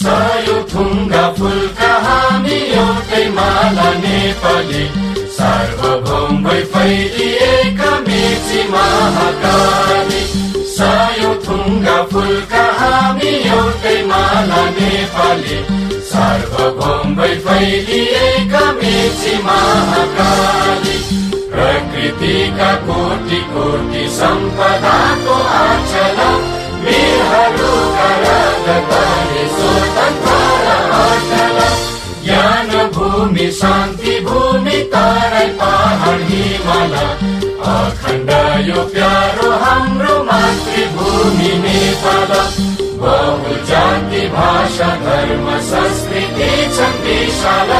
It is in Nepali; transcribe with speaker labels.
Speaker 1: सयौं थुङ्गा फुलका हामी एउटै माला नेपाली, सार्वभौम भई फैलिएका मेची महाकाली। सयौं थुङ्गा फुलका हामी एउटै माला नेपाली, सार्वभौम भई फैलिएका मेची महाकाली। प्रकृतिका कोटि कोटि सम्पदाको आचला, वीरहरूका रगतले स्वतन्त्र र अटल। ज्ञान भूमि शान्ति भूमि तराई पहाड हिमाल, अखण्ड यो प्यारो हाम्रो मातृभूमि नेपाल। बहु जाति भाषा धर्म संस्कृति छन् विशाल,